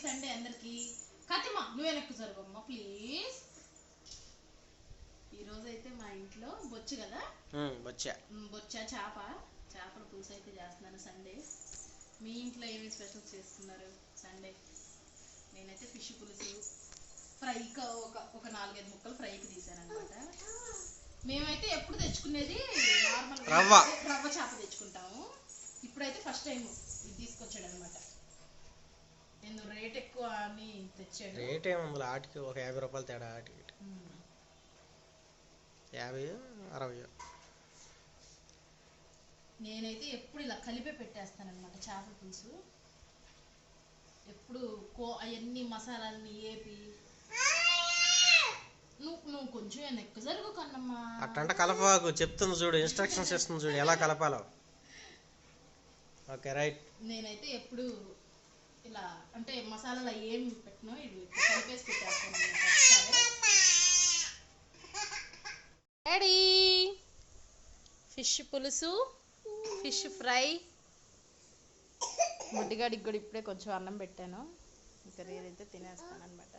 Sunday అందరికి. కతిమా నువ్వే neck జరుగమ్మా please. ఈరోజు అయితే మా ఇంట్లో బొచ్చు కదా, బొచ్చ చేపల పులుసు అయితే చేస్తున్నాను సండే. మీ ఇంట్లో ఏమేమి స్పెషల్స్ చేస్తున్నారు సండే? నేనైతే ఫిష్ పులుసు ఫ్రైకి ఒక 4-5 ముక్కలు ఫ్రైకి తీసాను అనమాట. మేమైతే ఎప్పుడు తెచ్చుకునేది నార్మల్ రవ్వ చేప తెచ్చుకుంటాము. ఇప్పుడైతే ఫస్ట్ టైం ఇది తీసుకొచ్చాడు అనమాట. నేను రేట్ ఎక్కువ అని తెచ్చాడు. రేట్ ఏముంది, ఆటికి ఒక 50 రూపాయలు తేడా. ఆటికి 50-60. నేనైతే ఎప్పుడు ఇలా కలిపే పెట్టేస్తాను అనమాట చేపల పులుసు. ఎప్పుడు అవన్నీ మసాలాలని ఏపి నువ్వు కొంచెం ఎక్కువ జరుగు కన్నమ్మా. అట్టంటే కలపాకు, చెప్తుంది చూడు, ఇన్స్ట్రక్షన్స్ ఇస్తుంది చూడు ఎలా కలపాలో. Okay right. నేనైతే ఎప్పుడు ఇలా అంటే మసాలాలు ఏం పెట్టినో ఇది కలిపేసి పెట్టేస్తాను డాడీ. ఫిష్ పులుసు, ఫిష్ ఫ్రై. ముడ్డిగాడికి కూడా ఇప్పుడే కొంచెం అన్నం పెట్టాను. ఇంకా నేనైతే తినేస్తాను అనమాట.